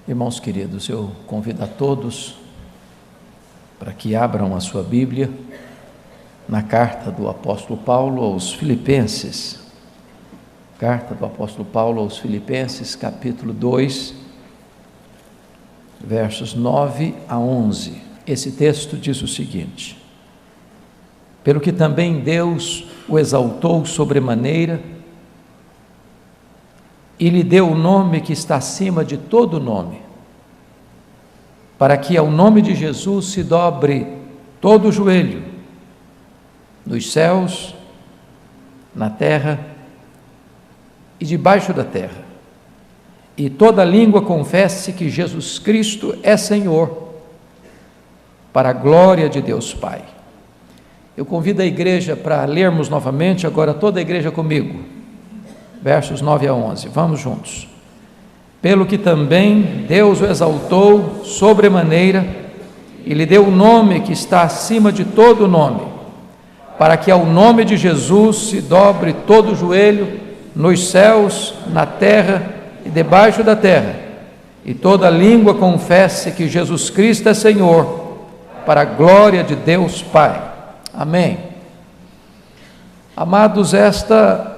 Irmãos queridos, eu convido a todos para que abram a sua Bíblia na carta do apóstolo Paulo aos Filipenses. Carta do apóstolo Paulo aos Filipenses, capítulo 2, versos 9 a 11. Esse texto diz o seguinte: pelo que também Deus o exaltou sobremaneira e lhe deu o nome que está acima de todo nome, para que ao nome de Jesus se dobre todo o joelho, nos céus, na terra e debaixo da terra, e toda língua confesse que Jesus Cristo é Senhor, para a glória de Deus Pai. Eu convido a igreja para lermos novamente, agora toda a igreja comigo, versos 9 a 11, vamos juntos. Pelo que também Deus o exaltou sobremaneira e lhe deu o nome que está acima de todo nome, para que ao nome de Jesus se dobre todo o joelho, nos céus, na terra e debaixo da terra, e toda língua confesse que Jesus Cristo é Senhor, para a glória de Deus Pai. Amém. Amados, esta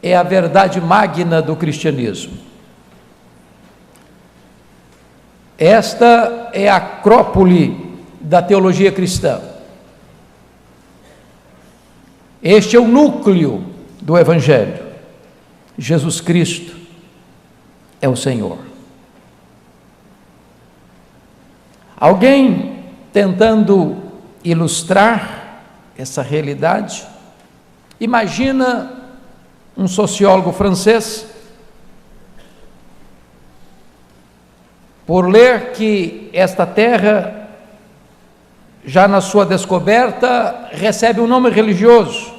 é a verdade magna do cristianismo. Esta é a acrópole da teologia cristã. Este é o núcleo do Evangelho. Jesus Cristo é o Senhor. Alguém tentando ilustrar essa realidade, imagina um sociólogo francês, por ler que esta terra, já na sua descoberta, recebe um nome religioso: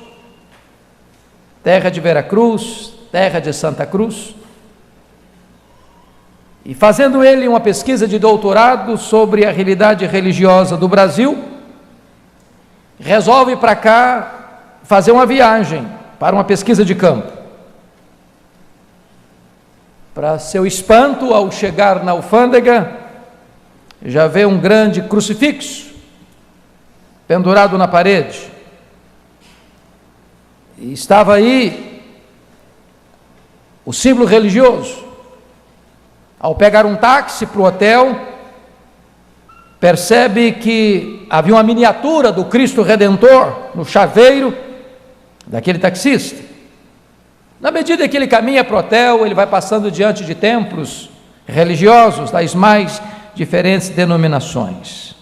terra de Veracruz, terra de Santa Cruz, e fazendo ele uma pesquisa de doutorado sobre a realidade religiosa do Brasil, resolve para cá fazer uma viagem para uma pesquisa de campo. Para seu espanto, ao chegar na alfândega, já vê um grande crucifixo pendurado na parede. E estava aí o símbolo religioso. Ao pegar um táxi para o hotel, percebe que havia uma miniatura do Cristo Redentor no chaveiro daquele taxista. Na medida que ele caminha para o hotel, ele vai passando diante de templos religiosos das mais diferentes denominações.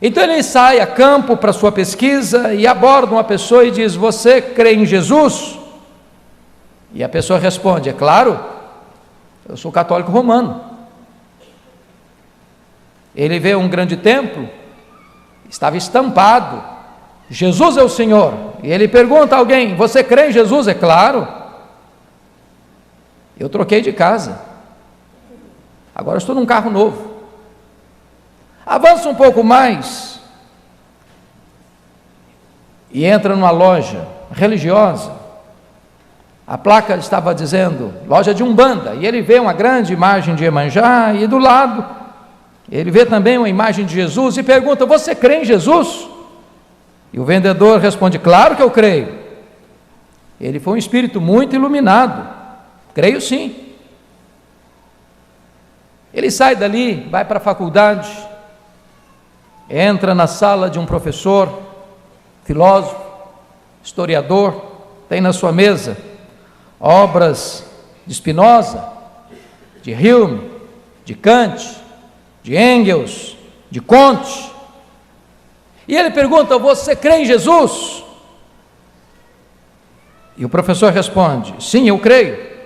Então ele sai a campo para sua pesquisa e aborda uma pessoa e diz: você crê em Jesus? E a pessoa responde: é claro, eu sou católico romano. Ele vê um grande templo, estava estampado: Jesus é o Senhor. E ele pergunta a alguém: você crê em Jesus? É claro, eu troquei de casa, agora estou num carro novo. Avança um pouco mais e entra numa loja religiosa. A placa estava dizendo loja de Umbanda, e ele vê uma grande imagem de Iemanjá, e do lado ele vê também uma imagem de Jesus e pergunta: você crê em Jesus? E o vendedor responde: claro que eu creio. Ele foi um espírito muito iluminado. Creio sim. Ele sai dali, vai para a faculdade, entra na sala de um professor, filósofo, historiador, tem na sua mesa obras de Spinoza, de Hume, de Kant, de Engels, de Comte. E ele pergunta: você crê em Jesus? E o professor responde: sim, eu creio.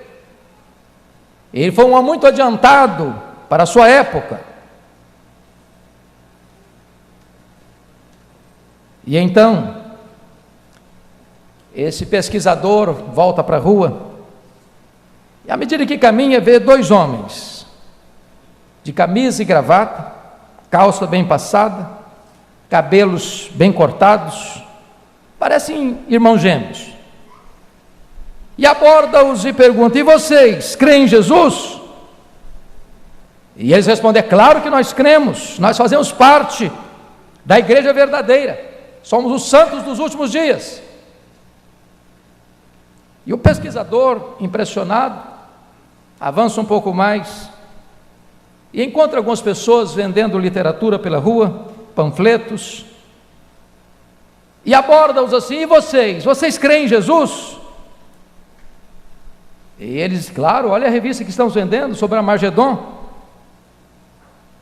Ele foi um homem muito adiantado para a sua época. E então, esse pesquisador volta para a rua, e à medida que caminha, vê dois homens, de camisa e gravata, calça bem passada, cabelos bem cortados, parecem irmãos gêmeos. E aborda-os e pergunta: e vocês, creem em Jesus? E eles responderam: é claro que nós cremos, nós fazemos parte da igreja verdadeira, somos os santos dos últimos dias. E o pesquisador, impressionado, avança um pouco mais e encontra algumas pessoas vendendo literatura pela rua, panfletos, e aborda-os assim: e vocês? Vocês creem em Jesus? E eles: claro, olha a revista que estamos vendendo sobre Armagedon.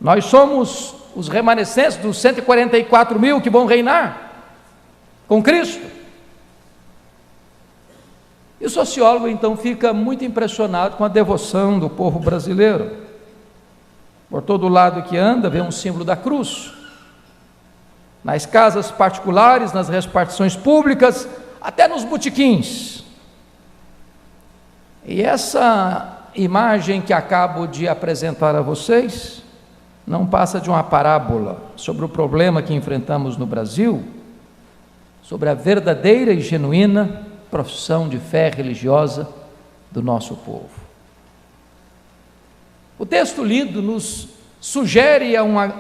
Nós somos os remanescentes dos 144 mil que vão reinar com Cristo. E o sociólogo então fica muito impressionado com a devoção do povo brasileiro. Por todo lado que anda, vê um símbolo da cruz. Nas casas particulares, nas repartições públicas, até nos botequins. E essa imagem que acabo de apresentar a vocês não passa de uma parábola sobre o problema que enfrentamos no Brasil, sobre a verdadeira e genuína profissão de fé religiosa do nosso povo. O texto lido nos sugere a uma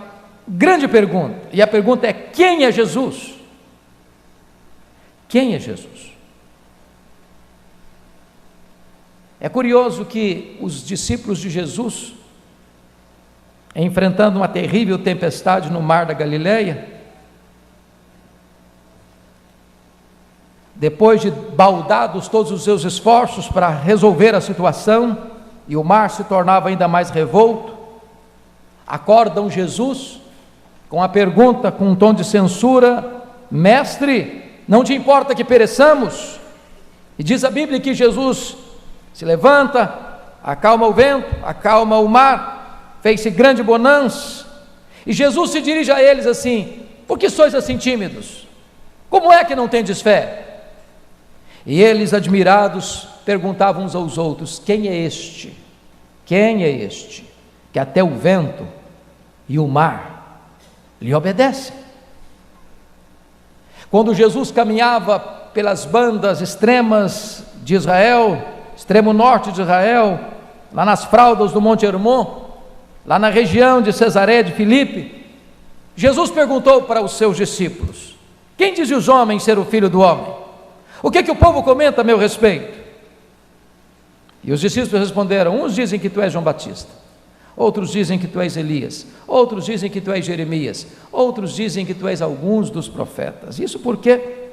grande pergunta, e a pergunta é: quem é Jesus? Quem é Jesus? É curioso que os discípulos de Jesus, enfrentando uma terrível tempestade no mar da Galileia, depois de baldados todos os seus esforços para resolver a situação, e o mar se tornava ainda mais revolto, acordam Jesus com a pergunta, com um tom de censura: mestre, não te importa que pereçamos? E diz a Bíblia que Jesus se levanta, acalma o vento, acalma o mar, fez-se grande bonança, e Jesus se dirige a eles assim: por que sois assim tímidos? Como é que não tendes fé? E eles, admirados, perguntavam uns aos outros: quem é este? Quem é este que até o vento e o mar lhe obedecem? Quando Jesus caminhava pelas bandas extremas de Israel, extremo norte de Israel, lá nas fraldas do Monte Hermon, lá na região de Cesareia de Filipe, Jesus perguntou para os seus discípulos: quem dizem os homens ser o Filho do Homem? O que o povo comenta a meu respeito? E os discípulos responderam: uns dizem que tu és João Batista, outros dizem que tu és Elias, outros dizem que tu és Jeremias, outros dizem que tu és alguns dos profetas. Isso porque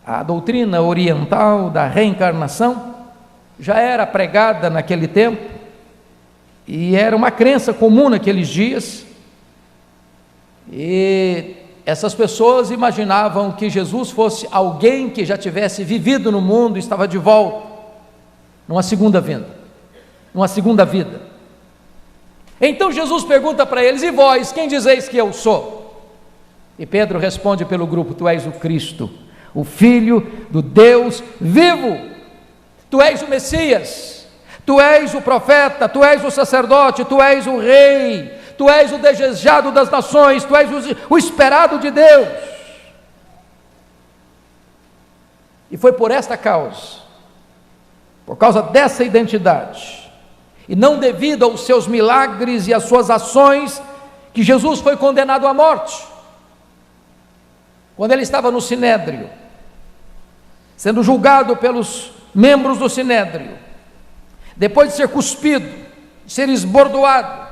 a doutrina oriental da reencarnação já era pregada naquele tempo, e era uma crença comum naqueles dias, e essas pessoas imaginavam que Jesus fosse alguém que já tivesse vivido no mundo e estava de volta, numa segunda vinda, numa segunda vida. Então Jesus pergunta para eles: e vós, quem dizeis que eu sou? E Pedro responde pelo grupo: tu és o Cristo, o Filho do Deus vivo, tu és o Messias, tu és o profeta, tu és o sacerdote, tu és o rei, tu és o desejado das nações, tu és o esperado de Deus. E foi por esta causa, por causa dessa identidade, e não devido aos seus milagres e às suas ações, que Jesus foi condenado à morte. Quando ele estava no Sinédrio, sendo julgado pelos membros do Sinédrio, depois de ser cuspido, de ser esbordoado,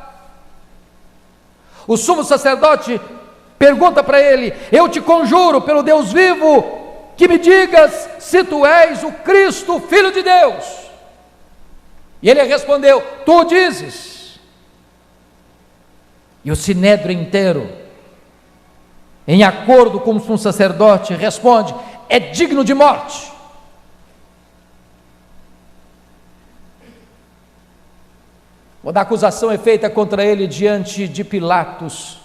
o sumo sacerdote pergunta para ele: eu te conjuro pelo Deus vivo, que me digas se tu és o Cristo, Filho de Deus. E ele respondeu: tu dizes. E o Sinédrio inteiro, em acordo com o sumo sacerdote, responde: é digno de morte. Quando a acusação é feita contra ele diante de Pilatos,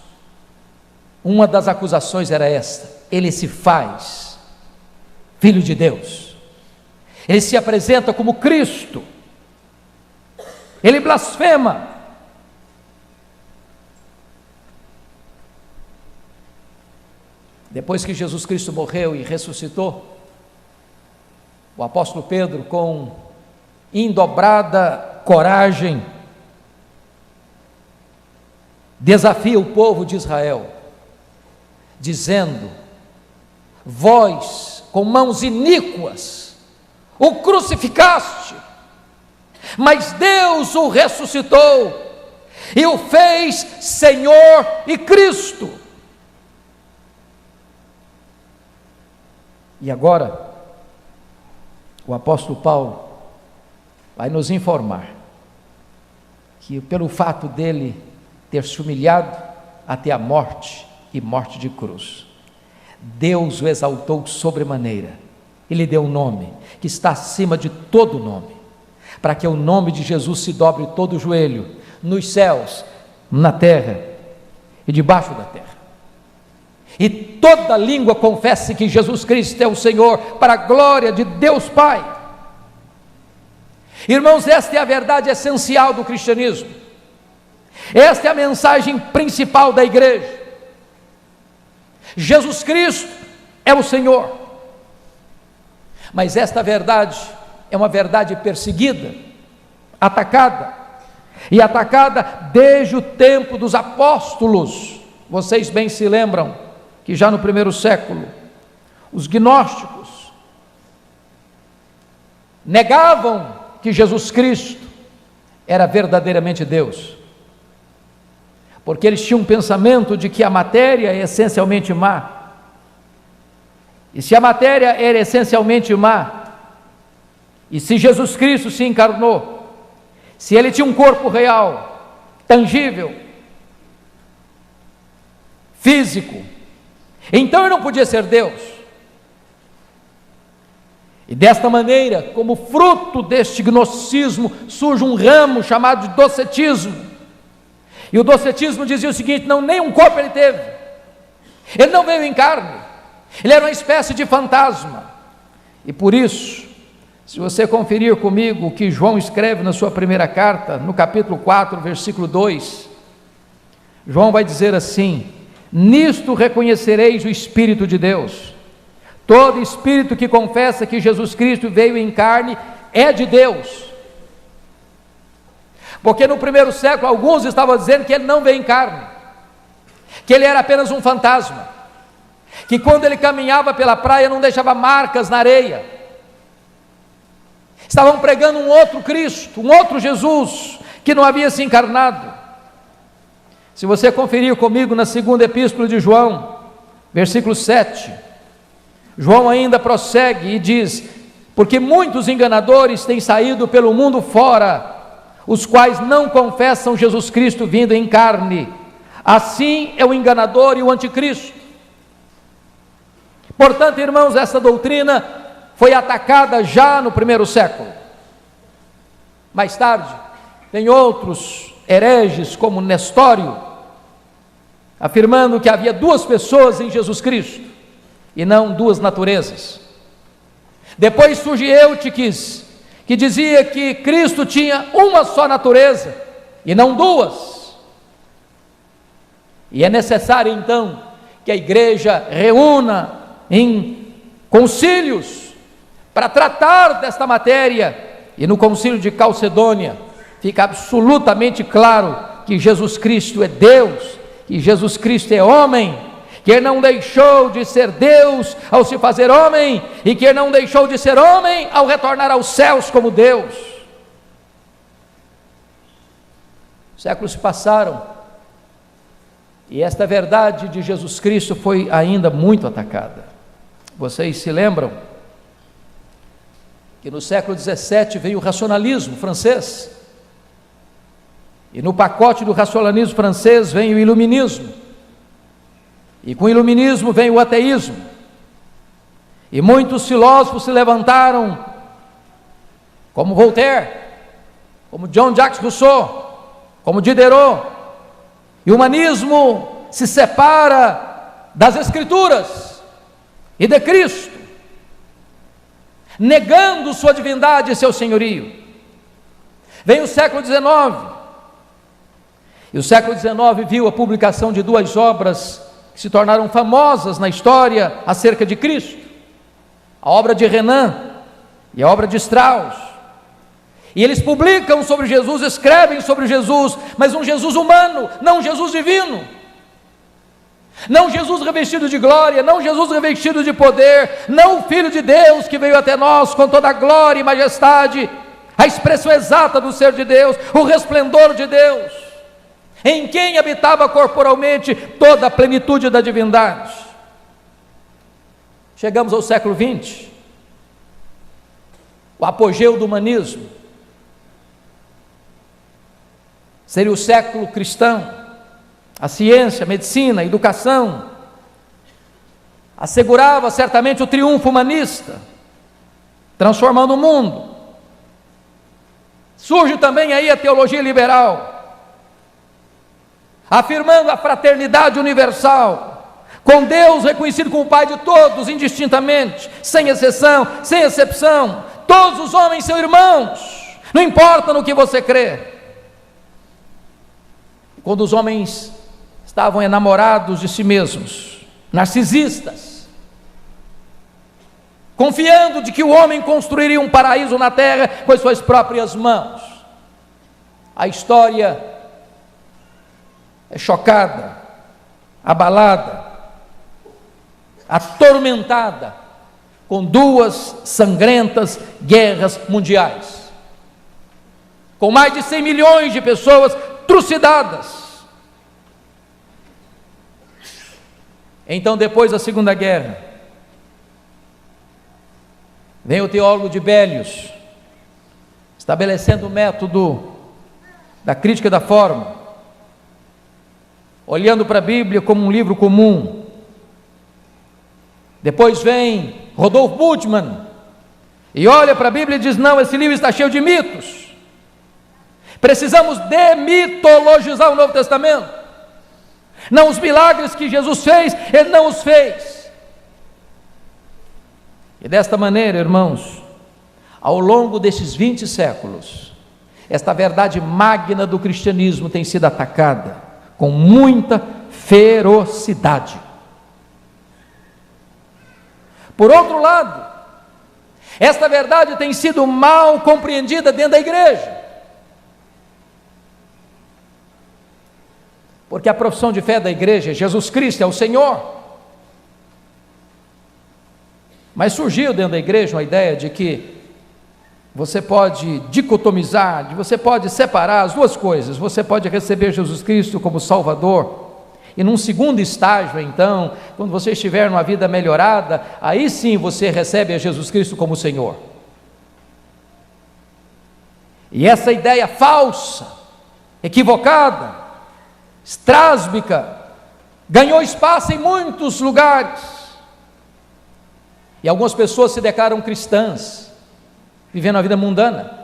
uma das acusações era esta: ele se faz Filho de Deus, ele se apresenta como Cristo, ele blasfema. Depois que Jesus Cristo morreu e ressuscitou, o apóstolo Pedro, com indobrada coragem, desafia o povo de Israel, dizendo: vós, com mãos iníquas, o crucificaste, mas Deus o ressuscitou e o fez Senhor e Cristo. E agora, o apóstolo Paulo vai nos informar que, pelo fato dele ter se humilhado até a morte e morte de cruz, Deus o exaltou sobremaneira e lhe deu um nome que está acima de todo nome, para que o nome de Jesus se dobre todo o joelho, nos céus, na terra e debaixo da terra, e toda língua confesse que Jesus Cristo é o Senhor, para a glória de Deus Pai. Irmãos, esta é a verdade essencial do cristianismo, esta é a mensagem principal da igreja. Jesus Cristo é o Senhor, mas esta verdade é uma verdade perseguida, atacada, e atacada desde o tempo dos apóstolos. Vocês bem se lembram que já no primeiro século, os gnósticos negavam que Jesus Cristo era verdadeiramente Deus, porque eles tinham um pensamento de que a matéria é essencialmente má, e se a matéria era essencialmente má, e se Jesus Cristo se encarnou, se ele tinha um corpo real, tangível, físico, então ele não podia ser Deus. E desta maneira, como fruto deste gnosticismo, surge um ramo chamado de docetismo. E o docetismo dizia o seguinte: não, nem um corpo ele teve, ele não veio em carne, ele era uma espécie de fantasma. E por isso, se você conferir comigo o que João escreve na sua primeira carta, no capítulo 4, versículo 2, João vai dizer assim: nisto reconhecereis o Espírito de Deus, todo espírito que confessa que Jesus Cristo veio em carne é de Deus. Porque no primeiro século alguns estavam dizendo que ele não veio em carne, que ele era apenas um fantasma, que quando ele caminhava pela praia não deixava marcas na areia. Estavam pregando um outro Cristo, um outro Jesus, que não havia se encarnado. Se você conferir comigo na segunda epístola de João, versículo 7, João ainda prossegue e diz: porque muitos enganadores têm saído pelo mundo fora, os quais não confessam Jesus Cristo vindo em carne. Assim é o enganador e o anticristo. Portanto, irmãos, essa doutrina foi atacada já no primeiro século. Mais tarde, tem outros hereges como Nestório, afirmando que havia duas pessoas em Jesus Cristo, e não duas naturezas. Depois surge Eutiques, que dizia que Cristo tinha uma só natureza, e não duas. E é necessário então que a igreja reúna em concílios para tratar desta matéria, e no concílio de Calcedônia fica absolutamente claro que Jesus Cristo é Deus, que Jesus Cristo é homem, que ele não deixou de ser Deus ao se fazer homem, e que ele não deixou de ser homem ao retornar aos céus como Deus. Séculos se passaram, e esta verdade de Jesus Cristo foi ainda muito atacada. Vocês se lembram que no século XVII veio o racionalismo francês, e no pacote do racionalismo francês vem o iluminismo, e com o iluminismo vem o ateísmo, e muitos filósofos se levantaram, como Voltaire, como Jean-Jacques Rousseau, como Diderot, e o humanismo se separa das Escrituras e de Cristo, negando sua divindade e seu senhorio. Vem o século XIX, e o século XIX viu a publicação de duas obras que se tornaram famosas na história acerca de Cristo, a obra de Renan e a obra de Strauss. E eles publicam sobre Jesus, escrevem sobre Jesus, mas um Jesus humano, não um Jesus divino. Não Jesus revestido de glória, não Jesus revestido de poder, não o Filho de Deus que veio até nós com toda a glória e majestade, a expressão exata do ser de Deus, o resplendor de Deus, em quem habitava corporalmente toda a plenitude da divindade. Chegamos ao século XX, o apogeu do humanismo, seria o século cristão. A ciência, a medicina, a educação assegurava certamente o triunfo humanista, transformando o mundo. Surge também aí a teologia liberal, afirmando a fraternidade universal, com Deus reconhecido como o Pai de todos, indistintamente, sem exceção, sem excepção. Todos os homens são irmãos, não importa no que você crê. Quando os homens estavam enamorados de si mesmos, narcisistas, confiando de que o homem construiria um paraíso na terra com as suas próprias mãos, a história é chocada, abalada, atormentada com 2 sangrentas guerras mundiais, com mais de 100 milhões de pessoas trucidadas. Então, depois da Segunda Guerra, vem o teólogo de Bélios, estabelecendo o método da crítica da forma, olhando para a Bíblia como um livro comum. Depois vem Rodolfo Bultmann e olha para a Bíblia e diz: não, esse livro está cheio de mitos, precisamos demitologizar o Novo Testamento. Não, os milagres que Jesus fez, Ele não os fez. E desta maneira, irmãos, ao longo desses 20 séculos, esta verdade magna do cristianismo tem sido atacada com muita ferocidade. Por outro lado, esta verdade tem sido mal compreendida dentro da igreja, porque a profissão de fé da igreja é Jesus Cristo é o Senhor. Mas surgiu dentro da igreja uma ideia de que você pode dicotomizar, você pode separar as duas coisas. Você pode receber Jesus Cristo como Salvador, e num segundo estágio, então, quando você estiver numa vida melhorada, aí sim você recebe a Jesus Cristo como Senhor. E essa ideia falsa, equivocada, estrásbica, ganhou espaço em muitos lugares, e algumas pessoas se declaram cristãs, vivendo a vida mundana,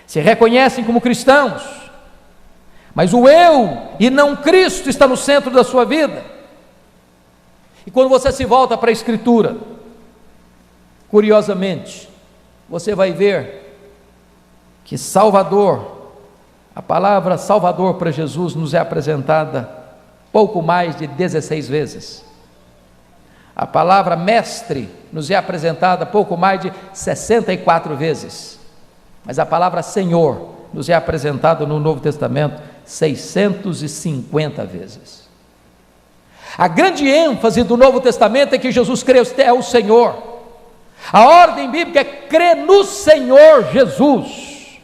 se reconhecem como cristãos, mas o eu e não Cristo está no centro da sua vida. E quando você se volta para a Escritura, curiosamente, você vai ver que Salvador, a palavra Salvador para Jesus nos é apresentada pouco mais de 16 vezes. A palavra Mestre nos é apresentada pouco mais de 64 vezes. Mas a palavra Senhor nos é apresentada no Novo Testamento 650 vezes. A grande ênfase do Novo Testamento é que Jesus Cristo é o Senhor. A ordem bíblica é crer no Senhor Jesus.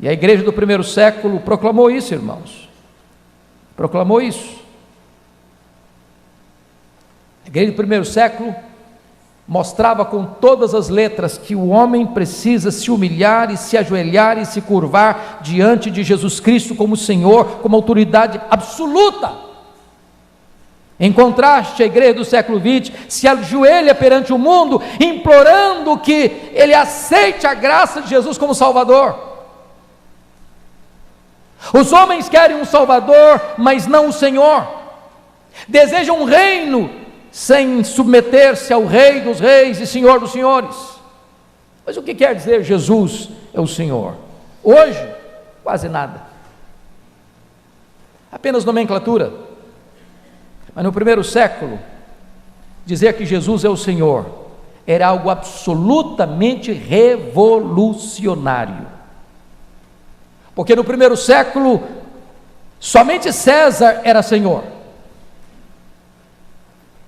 E a igreja do primeiro século proclamou isso, irmãos. Proclamou isso. A igreja do primeiro século mostrava com todas as letras que o homem precisa se humilhar e se ajoelhar e se curvar diante de Jesus Cristo como Senhor, como autoridade absoluta. Em contraste, a igreja do século XX se ajoelha perante o mundo, implorando que ele aceite a graça de Jesus como Salvador. Os homens querem um Salvador, mas não o Senhor. Desejam um reino sem submeter-se ao Rei dos Reis e Senhor dos Senhores. Mas o que quer dizer Jesus é o Senhor? Hoje, quase nada. Apenas nomenclatura. Mas no primeiro século, dizer que Jesus é o Senhor era algo absolutamente revolucionário. Porque no primeiro século, somente César era Senhor.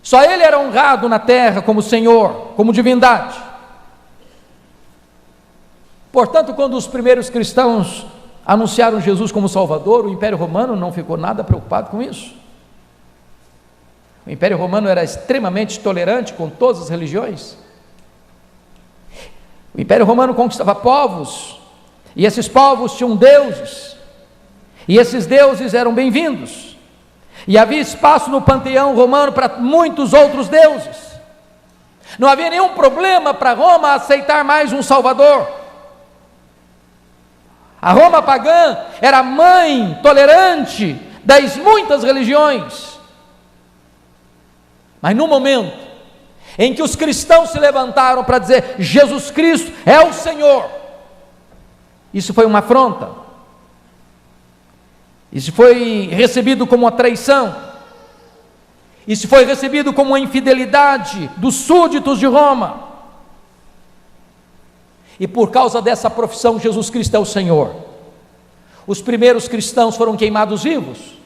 Só ele era honrado na terra como Senhor, como divindade. Portanto, quando os primeiros cristãos anunciaram Jesus como Salvador, o Império Romano não ficou nada preocupado com isso. O Império Romano era extremamente tolerante com todas as religiões. O Império Romano conquistava povos, e esses povos tinham deuses, e esses deuses eram bem-vindos, e havia espaço no panteão romano para muitos outros deuses. Não havia nenhum problema para Roma aceitar mais um Salvador. A Roma pagã era a mãe tolerante das muitas religiões. Mas no momento em que os cristãos se levantaram para dizer Jesus Cristo é o Senhor, isso foi uma afronta, isso foi recebido como uma traição, isso foi recebido como uma infidelidade dos súditos de Roma. E por causa dessa profissão, Jesus Cristo é o Senhor, os primeiros cristãos foram queimados vivos,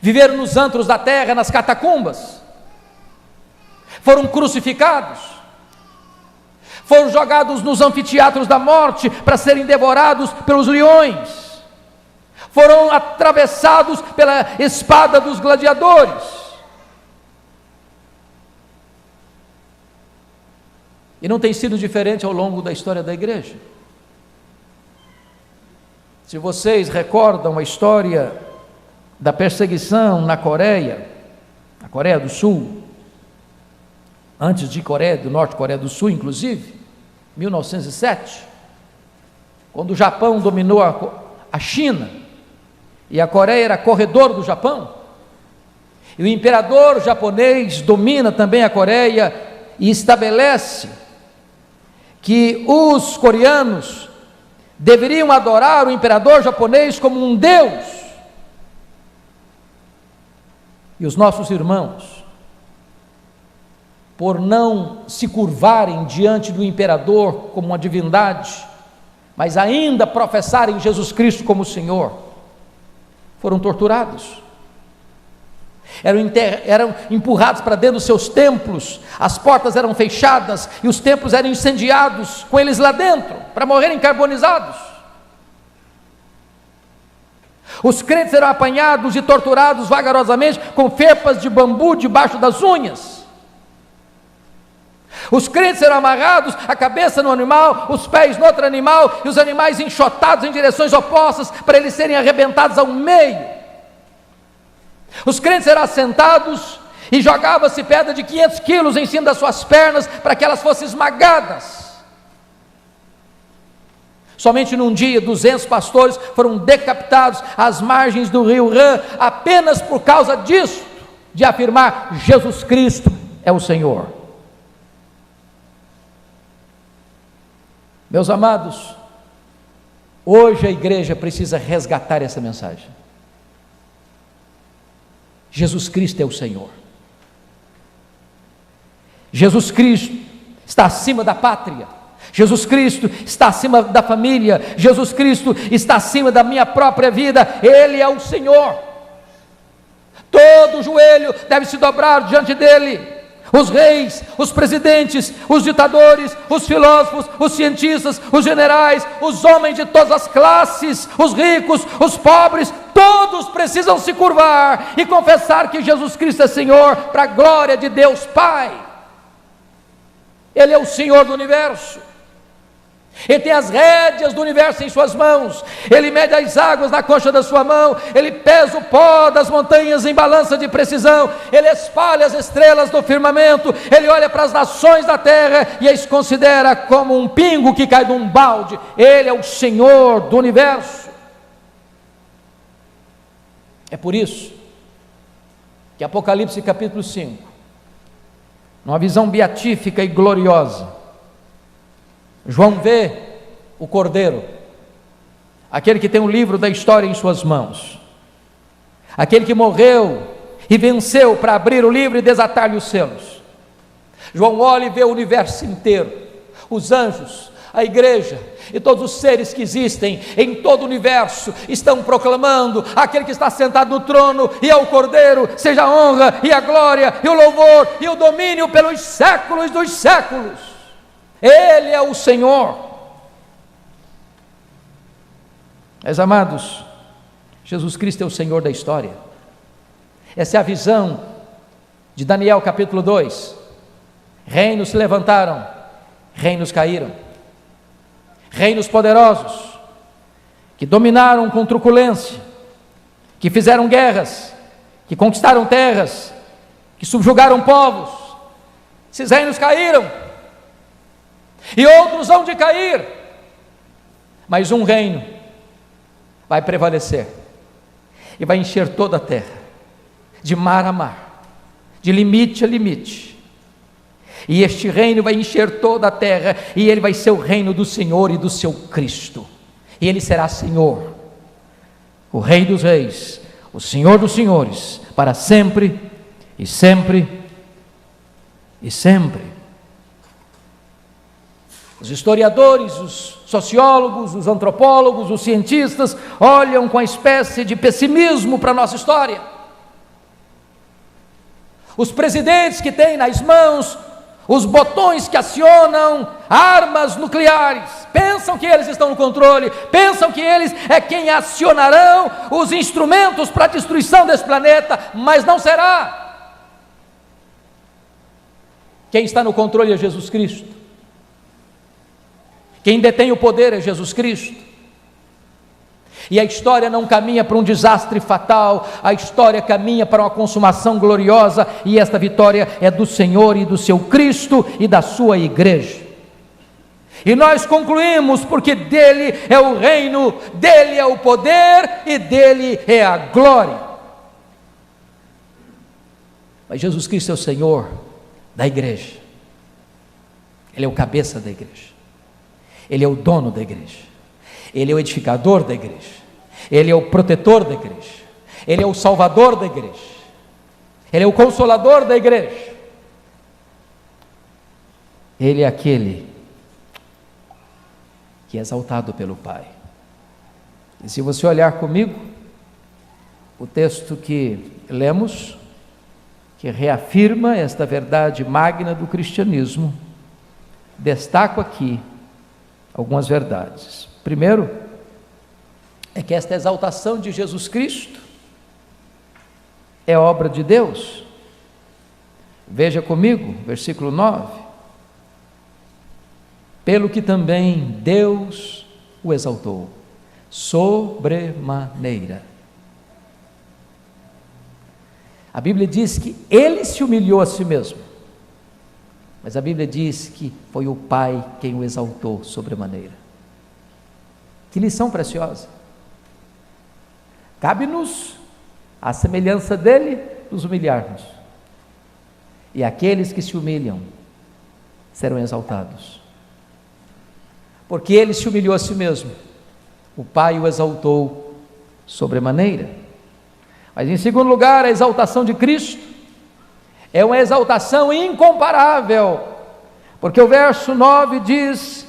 viveram nos antros da terra, nas catacumbas, foram crucificados, foram jogados nos anfiteatros da morte para serem devorados pelos leões, foram atravessados pela espada dos gladiadores. E não tem sido diferente ao longo da história da igreja. Se vocês recordam a história da perseguição na Coreia do Sul, antes de Coreia do Norte, Coreia do Sul, inclusive, 1907, quando o Japão dominou a China, e a Coreia era corredor do Japão, e o imperador japonês domina também a Coreia, e estabelece que os coreanos deveriam adorar o imperador japonês como um deus, e os nossos irmãos, por não se curvarem diante do imperador como uma divindade, mas ainda professarem Jesus Cristo como Senhor, foram torturados, eram empurrados para dentro dos seus templos, as portas eram fechadas e os templos eram incendiados com eles lá dentro, para morrerem carbonizados. Os crentes eram apanhados e torturados vagarosamente com felpas de bambu debaixo das unhas. Os crentes eram amarrados, a cabeça no animal, os pés no outro animal, e os animais enxotados em direções opostas, para eles serem arrebentados ao meio. Os crentes eram assentados, e jogava-se pedra de 500 quilos em cima das suas pernas, para que elas fossem esmagadas. Somente num dia, 200 pastores foram decapitados às margens do rio Han, apenas por causa disso, de afirmar Jesus Cristo é o Senhor. Meus amados, hoje a igreja precisa resgatar essa mensagem. Jesus Cristo é o Senhor. Jesus Cristo está acima da pátria. Jesus Cristo está acima da família. Jesus Cristo está acima da minha própria vida. Ele é o Senhor. Todo joelho deve se dobrar diante dele. Os reis, os presidentes, os ditadores, os filósofos, os cientistas, os generais, os homens de todas as classes, os ricos, os pobres, todos precisam se curvar e confessar que Jesus Cristo é Senhor, para a glória de Deus Pai. Ele é o Senhor do universo. Ele tem as rédeas do universo em suas mãos, ele mede as águas na concha da sua mão, ele pesa o pó das montanhas em balança de precisão, ele espalha as estrelas do firmamento, ele olha para as nações da terra e as considera como um pingo que cai de um balde. Ele é o Senhor do universo. É por isso que Apocalipse capítulo 5, numa visão beatífica e gloriosa, João vê o Cordeiro, aquele que tem o livro da história em suas mãos, aquele que morreu e venceu para abrir o livro e desatar-lhe os selos. João olha e vê o universo inteiro, os anjos, a igreja e todos os seres que existem em todo o universo estão proclamando: aquele que está sentado no trono e ao Cordeiro seja a honra e a glória e o louvor e o domínio pelos séculos dos séculos. Ele é o Senhor. Meus amados, Jesus Cristo é o Senhor da história. Essa é a visão de Daniel capítulo 2. Reinos se levantaram, reinos caíram. Reinos poderosos, que dominaram com truculência, que fizeram guerras, que conquistaram terras, que subjugaram povos. Esses reinos caíram, e outros hão de cair, mas um reino vai prevalecer, e vai encher toda a terra, de mar a mar, de limite a limite. E este reino vai encher toda a terra, e ele vai ser o reino do Senhor e do seu Cristo, e ele será Senhor, o Rei dos reis, o Senhor dos senhores, para sempre, e sempre, e sempre. Os historiadores, os sociólogos, os antropólogos, os cientistas olham com uma espécie de pessimismo para a nossa história. Os presidentes que têm nas mãos os botões que acionam armas nucleares, pensam que eles estão no controle, pensam que eles é quem acionarão os instrumentos para a destruição desse planeta, mas não será. Quem está no controle é Jesus Cristo. Quem detém o poder é Jesus Cristo. E a história não caminha para um desastre fatal, a história caminha para uma consumação gloriosa, e esta vitória é do Senhor e do seu Cristo e da sua igreja. E nós concluímos, porque dele é o reino, dele é o poder e dele é a glória. Mas Jesus Cristo é o Senhor da igreja, ele é o cabeça da igreja, ele é o dono da igreja, ele é o edificador da igreja, ele é o protetor da igreja, ele é o salvador da igreja, ele é o consolador da igreja, ele é aquele que é exaltado pelo Pai. E se você olhar comigo o texto que lemos, que reafirma esta verdade magna do cristianismo, destaco aqui algumas verdades. Primeiro, é que esta exaltação de Jesus Cristo é obra de Deus. Veja comigo, versículo 9: pelo que também Deus o exaltou sobremaneira. A Bíblia diz que ele se humilhou a si mesmo, mas a Bíblia diz que foi o Pai quem o exaltou sobremaneira. Que lição preciosa! Cabe-nos, à semelhança dele, nos humilharmos, e aqueles que se humilham serão exaltados, porque ele se humilhou a si mesmo, o Pai o exaltou sobremaneira. Mas em segundo lugar, a exaltação de Cristo é uma exaltação incomparável, porque o verso 9 diz: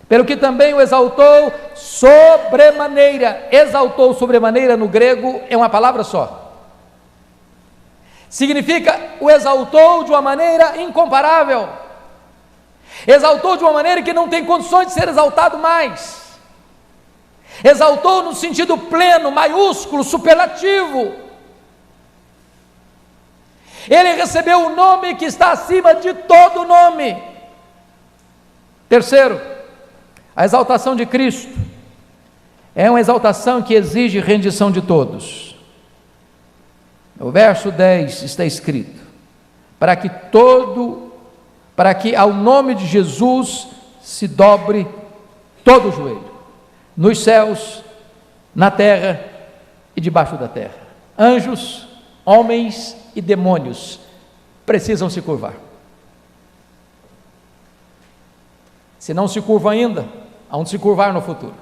pelo que também o exaltou sobremaneira. Exaltou sobremaneira no grego é uma palavra só, significa o exaltou de uma maneira incomparável, exaltou de uma maneira que não tem condições de ser exaltado mais, exaltou no sentido pleno, maiúsculo, superlativo. Ele recebeu o nome que está acima de todo nome. Terceiro, a exaltação de Cristo é uma exaltação que exige rendição de todos. No verso 10 está escrito: para que ao nome de Jesus se dobre todo o joelho, nos céus, na terra e debaixo da terra. Anjos, homens e demônios precisam se curvar. Se não se curvam ainda, hão de se curvar no futuro.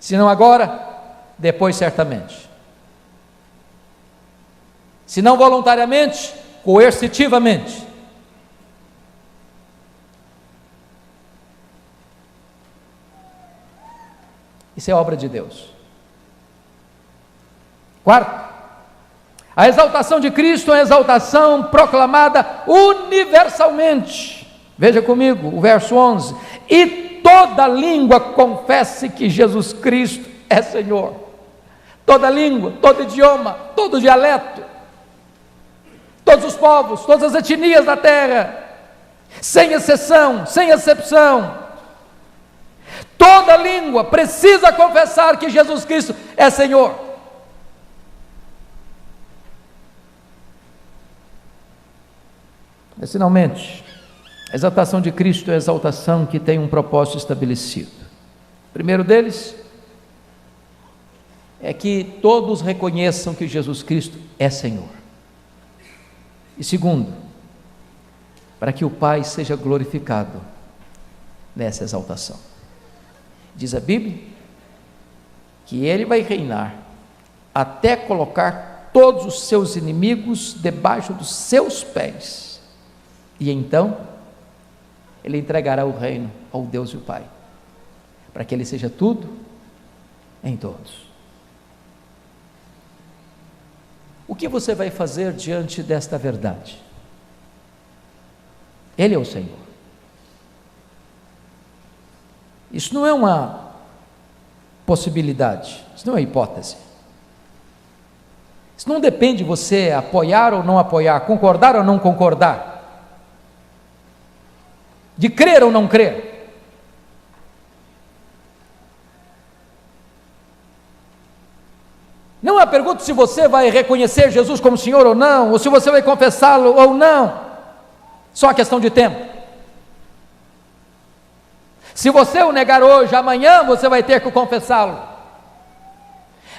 Se não agora, depois certamente. Se não voluntariamente, coercitivamente. Isso é obra de Deus. Quarto, a exaltação de Cristo é uma exaltação proclamada universalmente. Veja comigo o verso 11: e toda língua confesse que Jesus Cristo é Senhor. Toda língua, todo idioma, todo dialeto, todos os povos, todas as etnias da terra, sem exceção, sem exceção, toda língua precisa confessar que Jesus Cristo é Senhor. Mas, finalmente, a exaltação de Cristo é a exaltação que tem um propósito estabelecido. O primeiro deles é que todos reconheçam que Jesus Cristo é Senhor. E segundo, para que o Pai seja glorificado nessa exaltação. Diz a Bíblia que Ele vai reinar até colocar todos os seus inimigos debaixo dos seus pés. E então, Ele entregará o reino ao Deus e o Pai, para que Ele seja tudo em todos. O que você vai fazer diante desta verdade? Ele é o Senhor. Isso não é uma possibilidade, isso não é uma hipótese. Isso não depende de você apoiar ou não apoiar, concordar ou não concordar, de crer ou não crer. Não é a pergunta se você vai reconhecer Jesus como Senhor ou não, ou se você vai confessá-lo ou não, só questão de tempo. Se você o negar hoje, amanhã você vai ter que confessá-lo,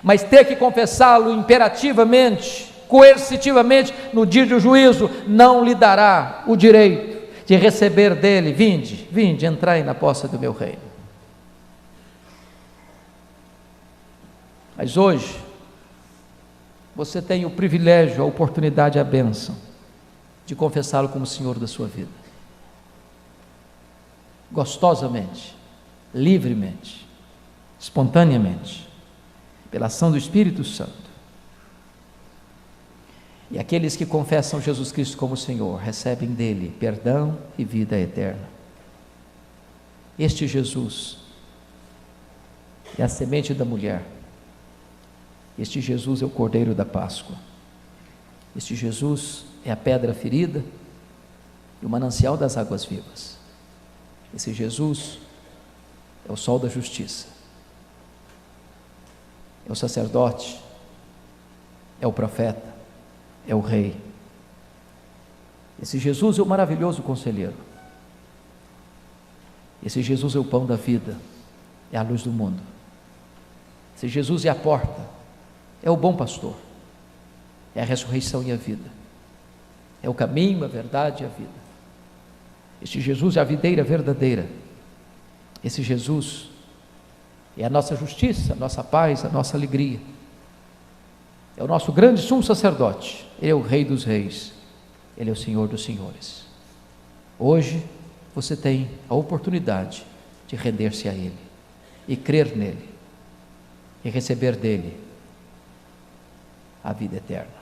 mas ter que confessá-lo imperativamente, coercitivamente, no dia do juízo, não lhe dará o direito de receber dele: vinde, entrai na posse do meu reino. Mas hoje, você tem o privilégio, a oportunidade, a bênção de confessá-lo como Senhor da sua vida, gostosamente, livremente, espontaneamente, pela ação do Espírito Santo. E aqueles que confessam Jesus Cristo como Senhor, recebem dele perdão e vida eterna. Este Jesus é a semente da mulher. Este Jesus é o Cordeiro da Páscoa. Este Jesus é a pedra ferida e o manancial das águas vivas. Esse Jesus é o sol da justiça, é o sacerdote, é o profeta, é o rei. Esse Jesus é o maravilhoso conselheiro. Esse Jesus é o pão da vida, é a luz do mundo. Esse Jesus é a porta, é o bom pastor, é a ressurreição e a vida, é o caminho, a verdade e a vida. Este Jesus é a videira verdadeira. Esse Jesus é a nossa justiça, a nossa paz, a nossa alegria. É o nosso grande sumo sacerdote. Ele é o Rei dos reis, Ele é o Senhor dos senhores. Hoje você tem a oportunidade de render-se a Ele e crer nele e receber dele a vida eterna.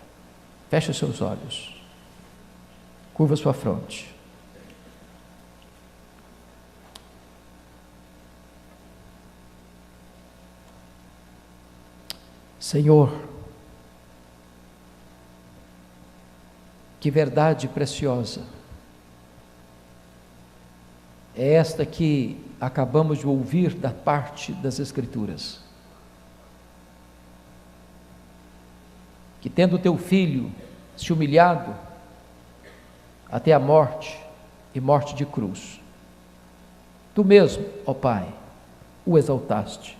Feche os seus olhos, curva sua fronte. Senhor, que verdade preciosa é esta que acabamos de ouvir da parte das Escrituras, que tendo teu filho se humilhado até a morte e morte de cruz, tu mesmo, ó Pai, o exaltaste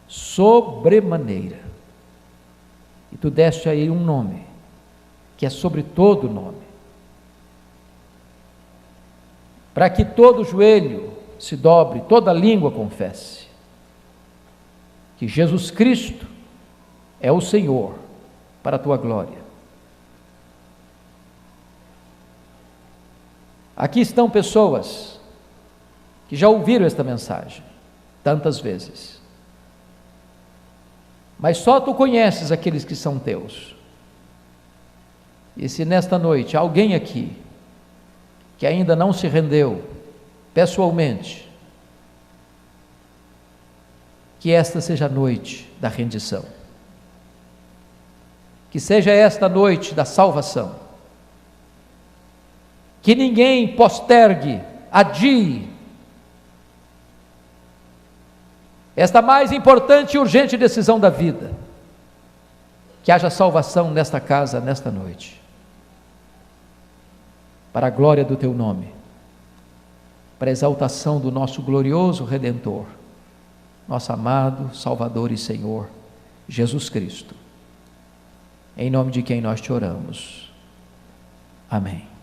sobremaneira, e tu deste a ele um nome que é sobre todo nome, para que todo joelho se dobre, toda língua confesse que Jesus Cristo é o Senhor, para a tua glória. Aqui estão pessoas que já ouviram esta mensagem tantas vezes, mas só tu conheces aqueles que são teus. E se nesta noite alguém aqui que ainda não se rendeu pessoalmente, que esta seja a noite da rendição, que seja esta a noite da salvação, que ninguém postergue, adie esta mais importante e urgente decisão da vida, que haja salvação nesta casa, nesta noite, para a glória do teu nome, para a exaltação do nosso glorioso Redentor, nosso amado Salvador e Senhor, Jesus Cristo, em nome de quem nós te oramos. Amém.